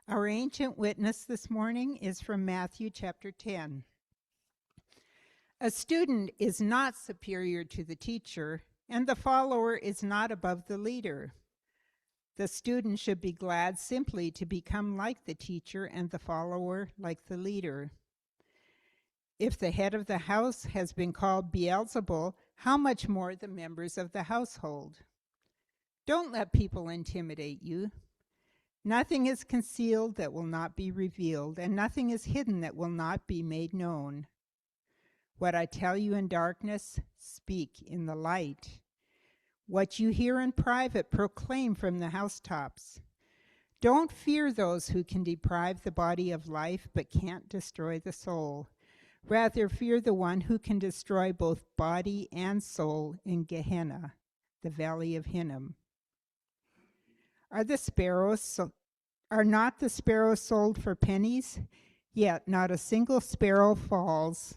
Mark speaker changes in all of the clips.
Speaker 1: Our ancient witness this morning is from Matthew chapter 10. A student is not superior to the teacher, and the follower is not above the leader. The student should be glad simply to become like the teacher and the follower like the leader. If the head of the house has been called Beelzebul, how much more the members of the household? Don't let people intimidate you. Nothing is concealed that will not be revealed, and nothing is hidden that will not be made known. What I tell you in darkness, speak in the light. What you hear in private, proclaim from the housetops. Don't fear those who can deprive the body of life but can't destroy the soul. Rather, fear the one who can destroy both body and soul in Gehenna, the valley of Hinnom. Are not the sparrows sold for pennies? Yet not a single sparrow falls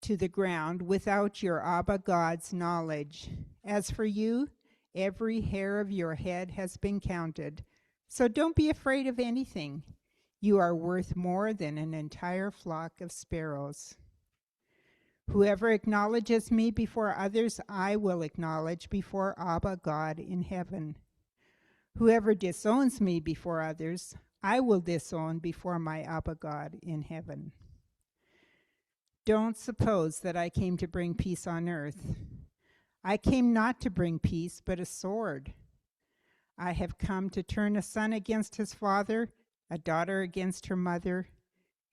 Speaker 1: to the ground without your Abba God's knowledge. As for you, every hair of your head has been counted. So don't be afraid of anything. You are worth more than an entire flock of sparrows. Whoever acknowledges me before others, I will acknowledge before Abba God in heaven. Whoever disowns me before others, I will disown before my Abba God in heaven. Don't suppose that I came to bring peace on earth. I came not to bring peace, but a sword. I have come to turn a son against his father, a daughter against her mother,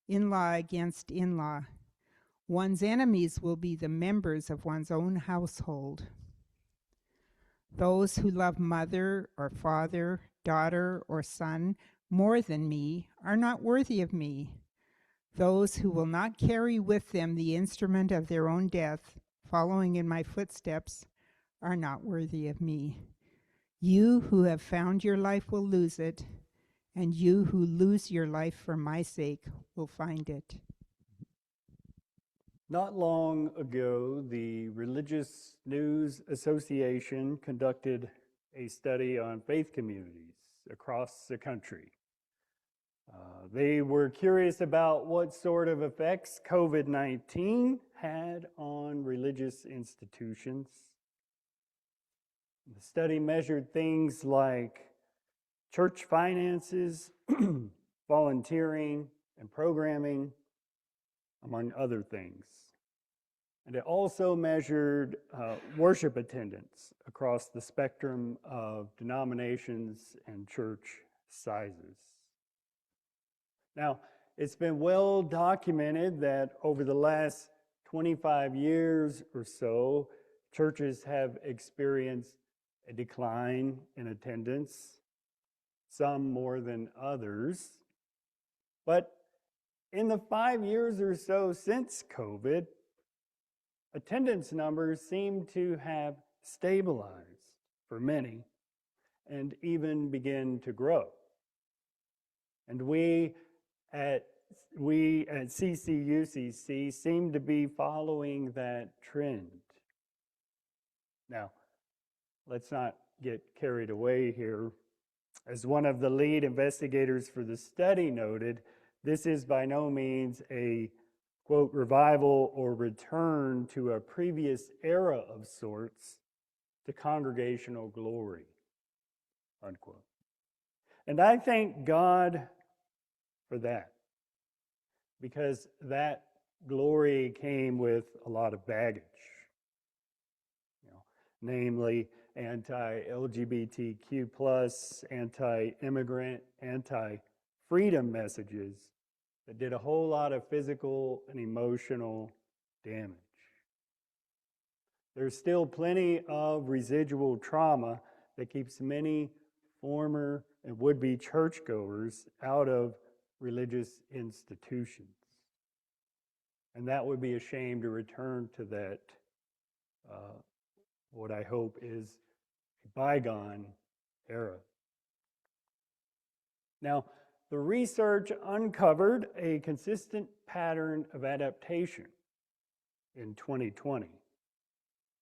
Speaker 1: in-law against in-law. One's enemies will be the members of one's own household. Those who love mother or father, daughter or son more than me are not worthy of me. Those who will not carry with them the instrument of their own death, following in my footsteps, are not worthy of me. You who have found your life will lose it, and you who lose your life for my sake will find it.
Speaker 2: Not long ago, the Religious News Association conducted a study on faith communities across the country. They were curious about what sort of effects COVID-19 had on religious institutions. The study measured things like church finances, volunteering, and programming, among other things. And it also measured worship attendance across the spectrum of denominations and church sizes. Now, it's been well documented that over the last 25 years or so, churches have experienced a decline in attendance, some more than others. But in the 5 years or so since COVID, attendance numbers seem to have stabilized for many and even begin to grow. And we at CCUCC seem to be following that trend. Now, let's not get carried away here. As one of the lead investigators for the study noted, this is by no means a, quote, revival or return to a previous era of sorts to congregational glory, unquote. And I thank God for that, because that glory came with a lot of baggage, namely anti-LGBTQ+, anti-immigrant, anti-freedom messages that did a whole lot of physical and emotional damage. There's still plenty of residual trauma that keeps many former and would-be churchgoers out of religious institutions. And that would be a shame to return to that, what I hope is a bygone era. Now, the research uncovered a consistent pattern of adaptation in 2020,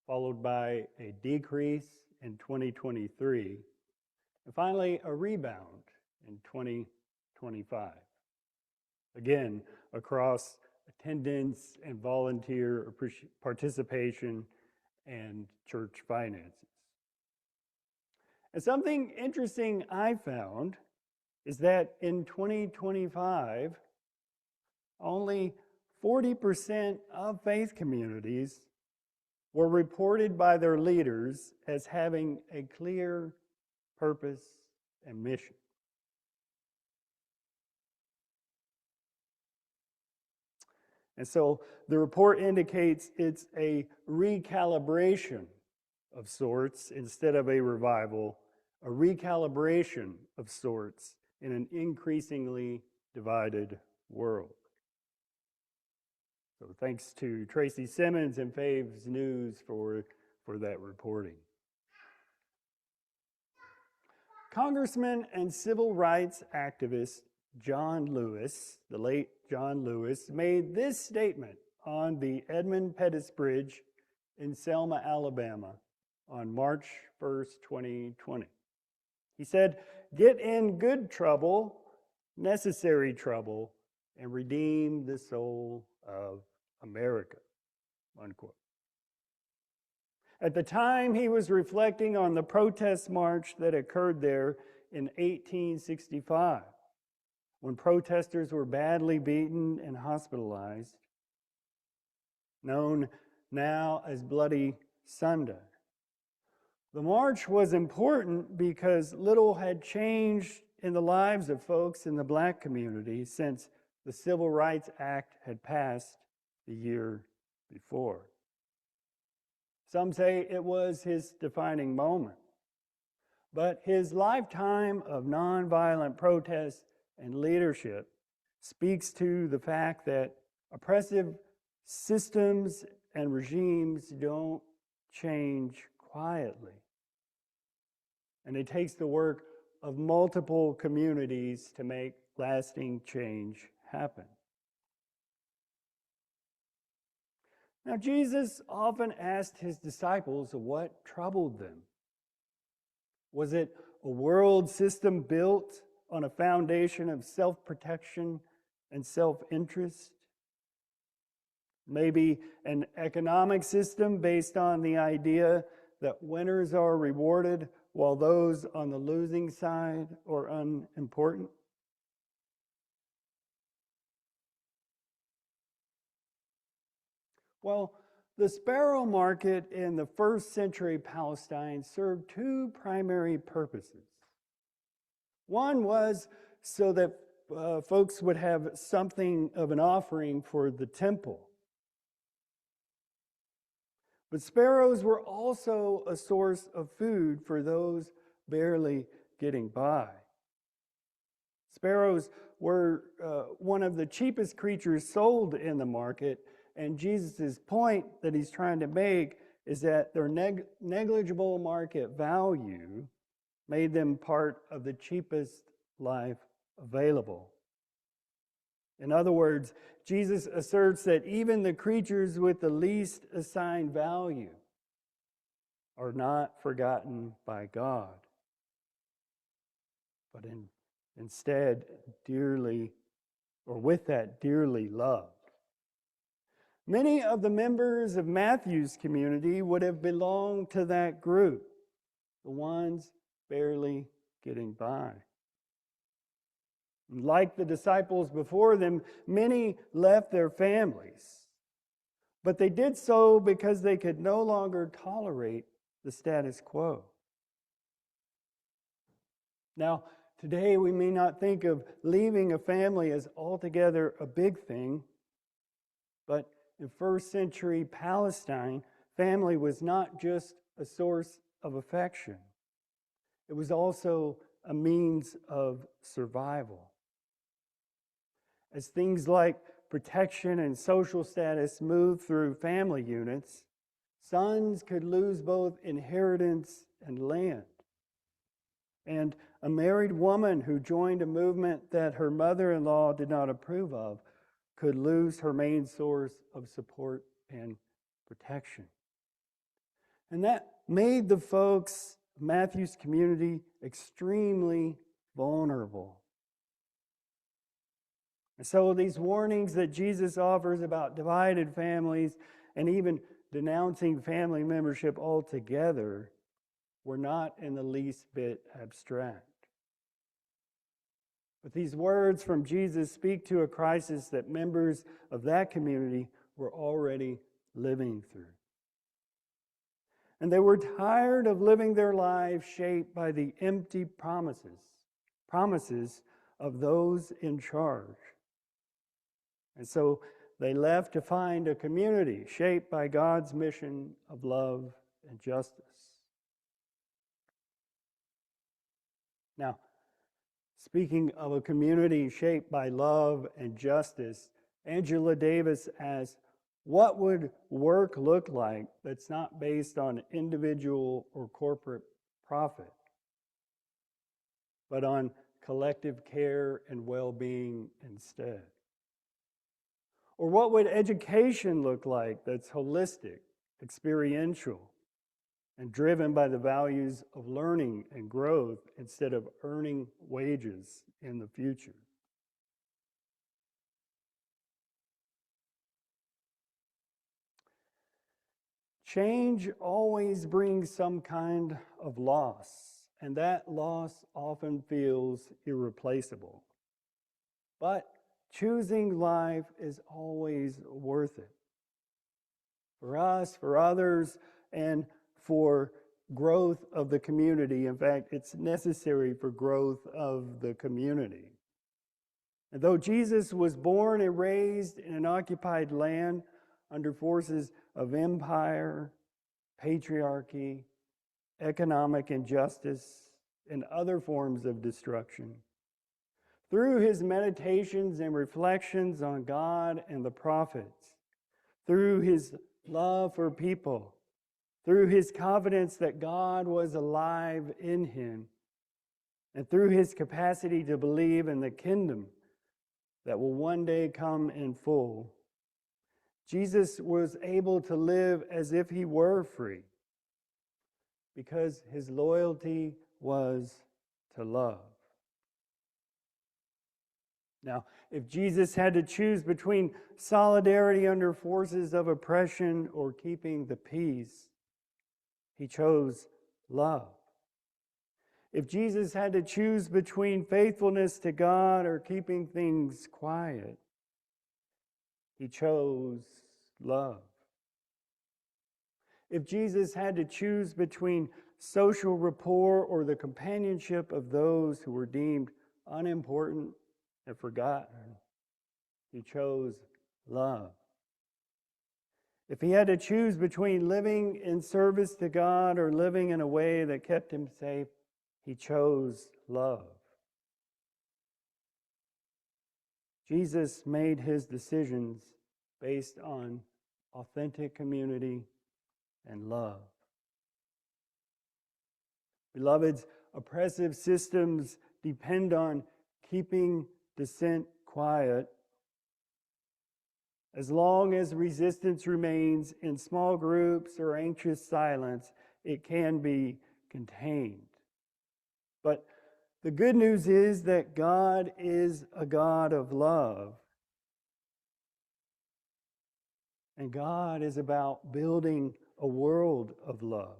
Speaker 2: followed by a decrease in 2023, and finally a rebound in 2025. Again, across attendance and volunteer participation and church finances. And something interesting I found is that in 2025, only 40% of faith communities were reported by their leaders as having a clear purpose and mission. And so the report indicates it's a recalibration of sorts instead of a revival, a recalibration of sorts in an increasingly divided world. So thanks to Tracy Simmons and Faves News for that reporting. Congressman and civil rights activist John Lewis, the late John Lewis, made this statement on the Edmund Pettus Bridge in Selma, Alabama on March 1st, 2020. He said, "Get in good trouble, necessary trouble, and redeem the soul of America," unquote. At the time, he was reflecting on the protest march that occurred there in 1865, when protesters were badly beaten and hospitalized, known now as Bloody Sunday. The march was important because little had changed in the lives of folks in the Black community since the Civil Rights Act had passed the year before. Some say it was his defining moment, but his lifetime of nonviolent protest and leadership speaks to the fact that oppressive systems and regimes don't change quietly. And it takes the work of multiple communities to make lasting change happen. Now, Jesus often asked his disciples what troubled them. Was it a world system built on a foundation of self-protection and self-interest? Maybe an economic system based on the idea that winners are rewarded while those on the losing side are unimportant? Well, the sparrow market in the first century Palestine served two primary purposes. One was so that folks would have something of an offering for the temple. But sparrows were also a source of food for those barely getting by. Sparrows were one of the cheapest creatures sold in the market, and Jesus' point that he's trying to make is that their negligible market value made them part of the cheapest life available. In other words, Jesus asserts that even the creatures with the least assigned value are not forgotten by God, but instead dearly, or with that, dearly loved. Many of the members of Matthew's community would have belonged to that group, the ones barely getting by. Like the disciples before them, many left their families, but they did so because they could no longer tolerate the status quo. Now, today we may not think of leaving a family as altogether a big thing, but in first century Palestine, family was not just a source of affection. It was also a means of survival. As things like protection and social status moved through family units, sons could lose both inheritance and land. And a married woman who joined a movement that her mother-in-law did not approve of could lose her main source of support and protection. And that made the folks of Matthew's community extremely vulnerable. And so these warnings that Jesus offers about divided families and even denouncing family membership altogether were not in the least bit abstract. But these words from Jesus speak to a crisis that members of that community were already living through. And they were tired of living their lives shaped by the empty promises of those in charge. And so they left to find a community shaped by God's mission of love and justice. Now, speaking of a community shaped by love and justice, Angela Davis asks, what would work look like that's not based on individual or corporate profit, but on collective care and well-being instead? Or what would education look like that's holistic, experiential, and driven by the values of learning and growth instead of earning wages in the future? Change always brings some kind of loss, and that loss often feels irreplaceable. But choosing life is always worth it. For us, for others, and for growth of the community. In fact, it's necessary for growth of the community. And though Jesus was born and raised in an occupied land under forces of empire, patriarchy, economic injustice, and other forms of destruction, through his meditations and reflections on God and the prophets, through his love for people, through his confidence that God was alive in him, and through his capacity to believe in the kingdom that will one day come in full, Jesus was able to live as if he were free because his loyalty was to love. Now, if Jesus had to choose between solidarity under forces of oppression or keeping the peace, he chose love. If Jesus had to choose between faithfulness to God or keeping things quiet, he chose love. If Jesus had to choose between social rapport or the companionship of those who were deemed unimportant and forgotten, he chose love. If he had to choose between living in service to God or living in a way that kept him safe, he chose love. Jesus made his decisions based on authentic community and love. Beloveds, oppressive systems depend on keeping dissent quiet. As long as resistance remains in small groups or anxious silence, it can be contained. But the good news is that God is a God of love. And God is about building a world of love.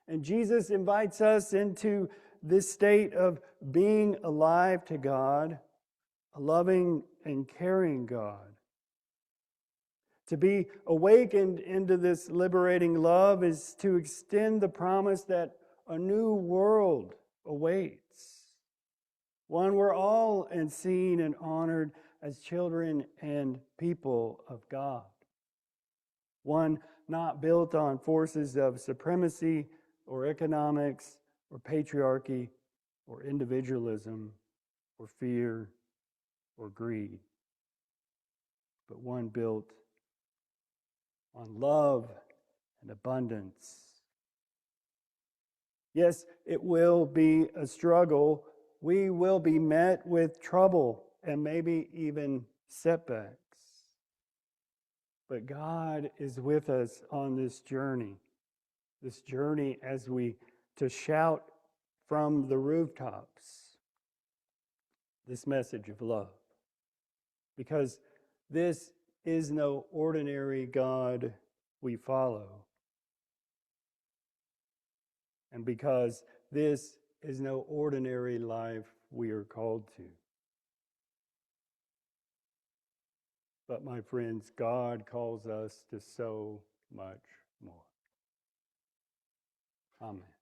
Speaker 2: And Jesus invites us into this state of being alive to God, a loving and caring God. To be awakened into this liberating love is to extend the promise that a new world awaits. One where all are seen and honored as children and people of God. One not built on forces of supremacy or economics or patriarchy or individualism or fear or greed, but one built on love and abundance. Yes, it will be a struggle. We will be met with trouble and maybe even setbacks. But God is with us on this journey as we to shout from the rooftops this message of love. because this is no ordinary God we follow, and because this is no ordinary life we are called to. But my friends, God calls us to so much more. Amen.